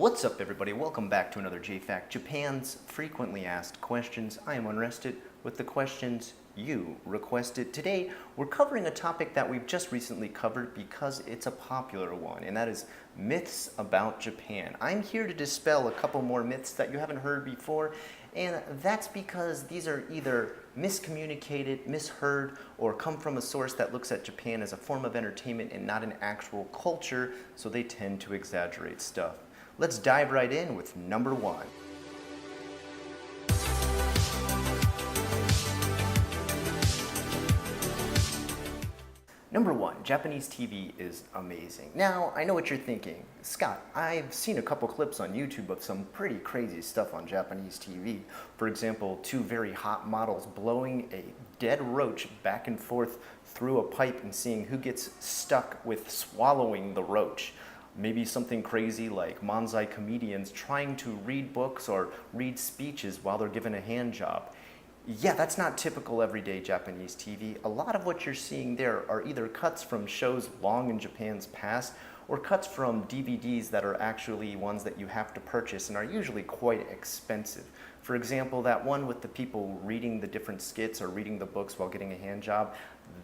What's up, everybody? Welcome back to another JFAQ, Japan's frequently asked questions. I am Unrested with the questions you requested. Today, we're covering a topic that we've just recently covered because it's a popular one, and that is myths about Japan. I'm here to dispel a couple more myths that you haven't heard before, and that's because these are either miscommunicated, misheard, or come from a source that looks at Japan as a form of entertainment and not an actual culture, so they tend to exaggerate stuff. Let's dive right in with number one. Number one, Japanese TV is amazing. Now, I know what you're thinking. Scott, I've seen a couple clips on YouTube of some pretty crazy stuff on Japanese TV. For example, two very hot models blowing a dead roach back and forth through a pipe and seeing who gets stuck with swallowing the roach. Maybe something crazy like manzai comedians trying to read books or read speeches while they're given a hand job. Yeah, that's not typical everyday Japanese TV. A lot of what you're seeing there are either cuts from shows long in Japan's past or cuts from DVDs that are actually ones that you have to purchase and are usually quite expensive. For example, that one with the people reading the different skits or reading the books while getting a hand job,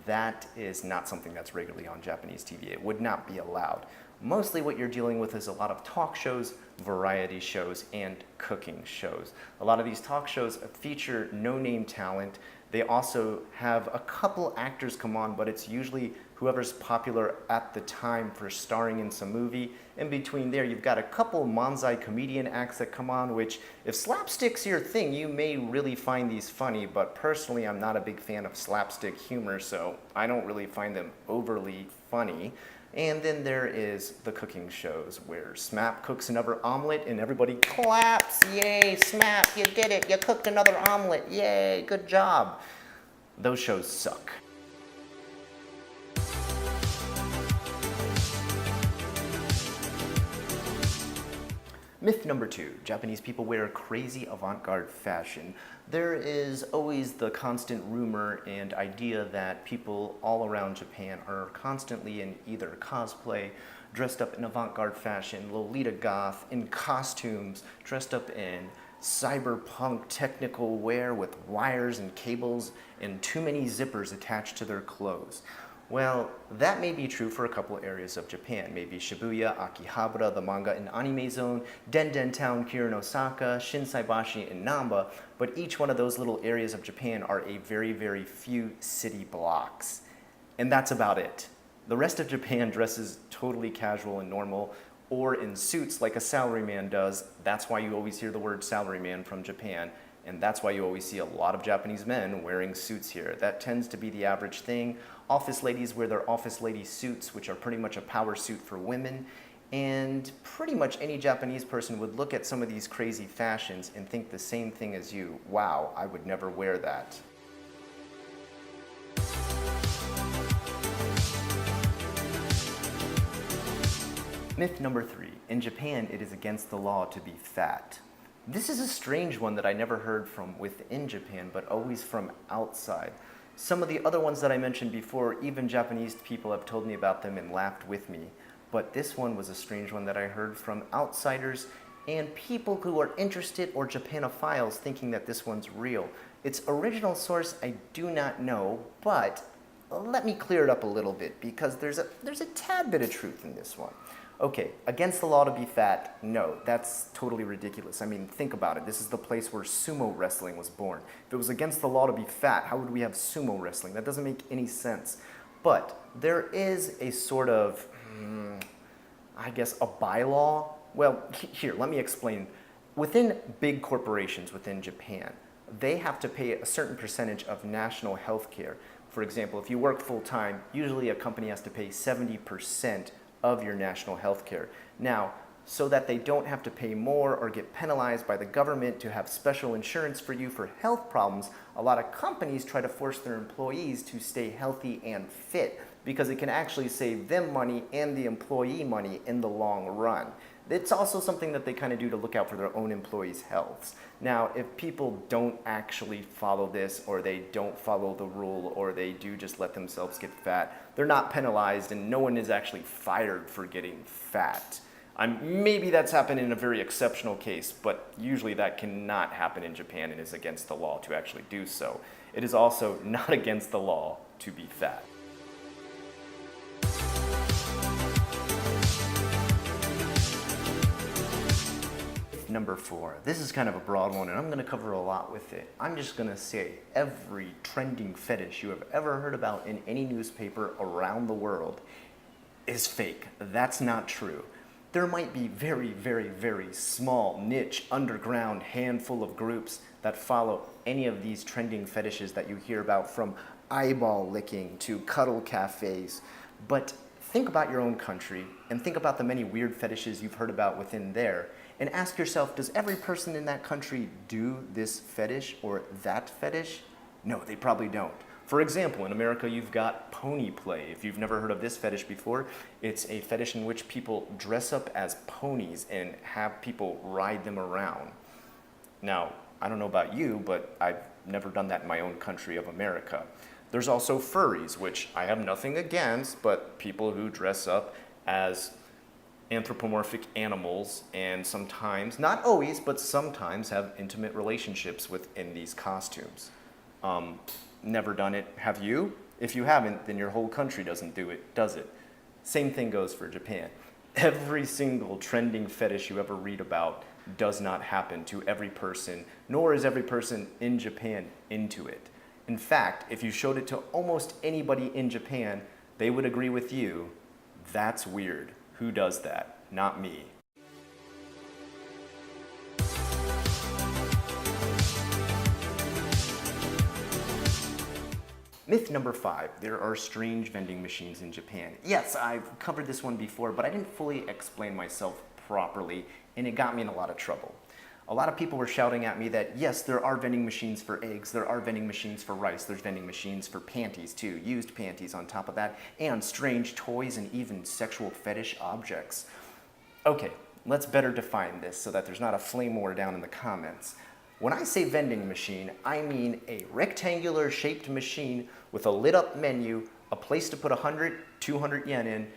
that is not something that's regularly on Japanese TV. It would not be allowed. Mostly what you're dealing with is a lot of talk shows, variety shows, and cooking shows. A lot of these talk shows feature no-name talent. They also have a couple actors come on, but it's usually whoever's popular at the time for starring in some movie. In between there, you've got a couple manzai comedian acts that come on, which if slapstick's your thing, you may really find these funny, but personally, I'm not a big fan of slapstick humor, so I don't really find them overly funny. And then there is the cooking shows where Smap cooks another omelet and everybody claps. Yay, Smap, you did it. You cooked another omelet. Yay, good job. Those shows suck. Myth number two, Japanese people wear crazy avant-garde fashion. There is always the constant rumor and idea that people all around Japan are constantly in either cosplay, dressed up in avant-garde fashion, Lolita goth, in costumes, dressed up in cyberpunk technical wear with wires and cables and too many zippers attached to their clothes. Well, that may be true for a couple areas of Japan, maybe Shibuya, Akihabara, the manga and anime zone, Denden Town, Kirin-Osaka, Shinsaibashi, and Namba, but each one of those little areas of Japan are a very, very few city blocks. And that's about it. The rest of Japan dresses totally casual and normal, or in suits like a salaryman does. That's why you always hear the word salaryman from Japan. And that's why you always see a lot of Japanese men wearing suits here. That tends to be the average thing. Office ladies wear their office lady suits, which are pretty much a power suit for women. And pretty much any Japanese person would look at some of these crazy fashions and think the same thing as you. Wow, I would never wear that. Myth number three, in Japan it is against the law to be fat. This is a strange one that I never heard from within Japan, but always from outside. Some of the other ones that I mentioned before, even Japanese people have told me about them and laughed with me. But this one was a strange one that I heard from outsiders and people who are interested or Japanophiles thinking that this one's real. Its original source I do not know, but let me clear it up a little bit because there's a tad bit of truth in this one. Okay, against the law to be fat, no, that's totally ridiculous. I mean, think about it. This is the place where sumo wrestling was born. If it was against the law to be fat, how would we have sumo wrestling? That doesn't make any sense. But there is a sort of, I guess, a bylaw. Well, here, let me explain. Within big corporations within Japan, they have to pay a certain percentage of national health care. For example, if you work full-time, usually a company has to pay 70% of your national health care. Now, so that they don't have to pay more or get penalized by the government to have special insurance for you for health problems, a lot of companies try to force their employees to stay healthy and fit because it can actually save them money and the employee money in the long run. It's also something that they kind of do to look out for their own employees' healths. Now, if people don't actually follow this, or they don't follow the rule, or they do just let themselves get fat, they're not penalized and no one is actually fired for getting fat. Maybe that's happened in a very exceptional case, but usually that cannot happen in Japan and is against the law to actually do so. It is also not against the law to be fat. Number 4. This is kind of a broad one, and I'm going to cover a lot with it. I'm just going to say every trending fetish you have ever heard about in any newspaper around the world is fake. That's not true. There might be very, very, very small, niche, underground handful of groups that follow any of these trending fetishes that you hear about, from eyeball licking to cuddle cafes. But think about your own country and think about the many weird fetishes you've heard about within there, and ask yourself, does every person in that country do this fetish or that fetish? No, they probably don't. For example, in America, you've got pony play. If you've never heard of this fetish before, it's a fetish in which people dress up as ponies and have people ride them around. Now, I don't know about you, but I've never done that in my own country of America. There's also furries, which I have nothing against, but people who dress up as anthropomorphic animals and sometimes, not always, but sometimes have intimate relationships within these costumes. Never done it. Have you? If you haven't, then your whole country doesn't do it, does it? Same thing goes for Japan. Every single trending fetish you ever read about does not happen to every person, nor is every person in Japan into it. In fact, if you showed it to almost anybody in Japan, they would agree with you, that's weird. Who does that? Not me. Myth number 5, there are strange vending machines in Japan. Yes, I've covered this one before, but I didn't fully explain myself properly, and it got me in a lot of trouble. A lot of people were shouting at me that yes, there are vending machines for eggs, there are vending machines for rice, there's vending machines for panties too, used panties on top of that, and strange toys and even sexual fetish objects. Okay, let's better define this so that there's not a flame war down in the comments. When I say vending machine, I mean a rectangular shaped machine with a lit up menu, a place to put 100, 200 yen in,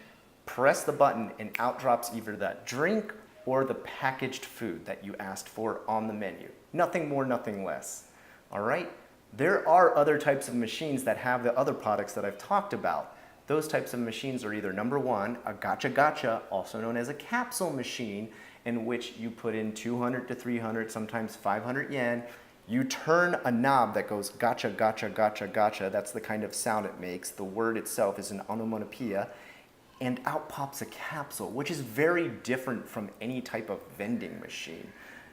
press the button, and out drops either that drink or the packaged food that you asked for on the menu. Nothing more, nothing less. All right? There are other types of machines that have the other products that I've talked about. Those types of machines are either number 1, a gacha gacha, also known as a capsule machine, in which you put in 200 to 300, sometimes 500 yen. You turn a knob that goes gacha, gacha, gacha, gacha. That's the kind of sound it makes. The word itself is an onomatopoeia. And out pops a capsule, which is very different from any type of vending machine.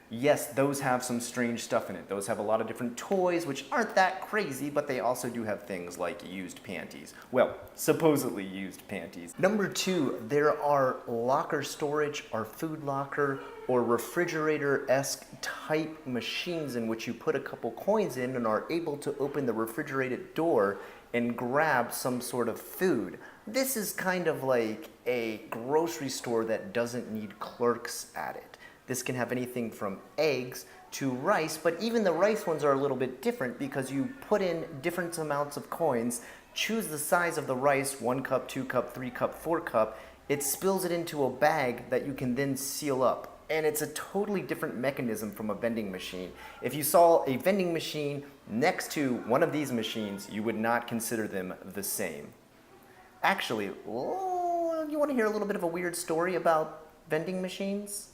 Yes, those have some strange stuff in it. Those have a lot of different toys, which aren't that crazy, but they also do have things like used panties. Well, supposedly used panties. Number 2, there are locker storage or food locker or refrigerator-esque type machines in which you put a couple coins in and are able to open the refrigerated door and grab some sort of food. This is kind of like a grocery store that doesn't need clerks at it. This can have anything from eggs to rice, but even the rice ones are a little bit different because you put in different amounts of coins, choose the size of the rice, 1 cup, 2 cup, 3 cup, 4 cup, it spills it into a bag that you can then seal up. And it's a totally different mechanism from a vending machine. If you saw a vending machine next to one of these machines, you would not consider them the same. Actually, you want to hear a little bit of a weird story about vending machines?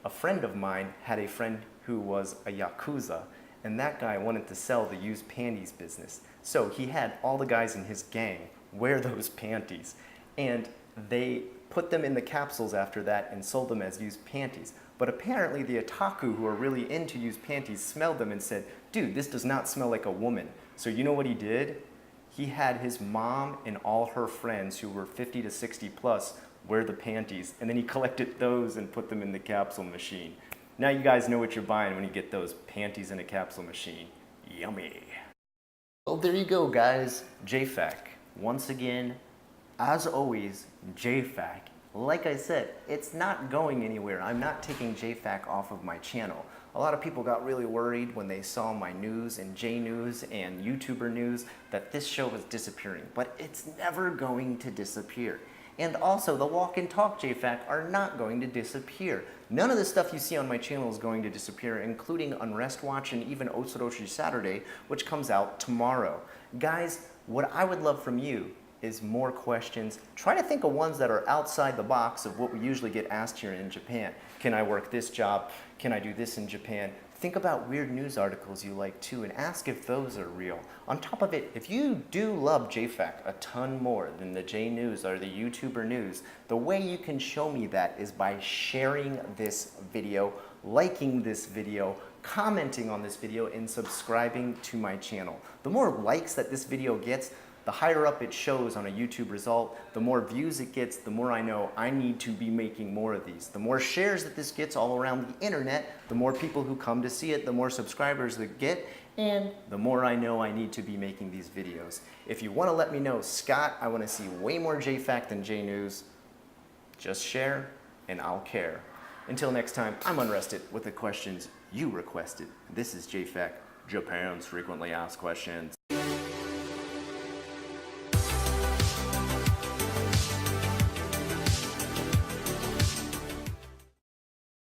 A friend of mine had a friend who was a Yakuza, and that guy wanted to sell the used panties business. So he had all the guys in his gang wear those panties, and they put them in the capsules after that and sold them as used panties. But apparently the otaku who are really into used panties smelled them and said, dude, this does not smell like a woman. So you know what he did? He had his mom and all her friends who were 50 to 60 plus wear the panties, and then he collected those and put them in the capsule machine. Now you guys know what you're buying when you get those panties in a capsule machine. Yummy. Well, there you go, guys. JFAC. Once again, as always, JFAC. Like I said, it's not going anywhere. I'm not taking JFAC off of my channel. A lot of people got really worried when they saw my news and J News and YouTuber news that this show was disappearing, but it's never going to disappear. And also, the walk and talk JFAQ are not going to disappear. None of the stuff you see on my channel is going to disappear, including Unrest Watch and even Osoroshi Saturday, which comes out tomorrow. Guys, what I would love from you is more questions. Try to think of ones that are outside the box of what we usually get asked here in Japan. Can I work this job? Can I do this in Japan? Think about weird news articles you like too and ask if those are real. On top of it, if you do love JFAQ a ton more than the J News or the YouTuber news, the way you can show me that is by sharing this video, liking this video, commenting on this video, and subscribing to my channel. The more likes that this video gets, the higher up it shows on a YouTube result, the more views it gets, the more I know I need to be making more of these. The more shares that this gets all around the internet, the more people who come to see it, the more subscribers it get, and the more I know I need to be making these videos. If you want to let me know, Scott, I want to see way more JFAQ than J News, just share and I'll care. Until next time, I'm Unrested with the questions you requested. This is JFAQ, Japan's frequently asked questions.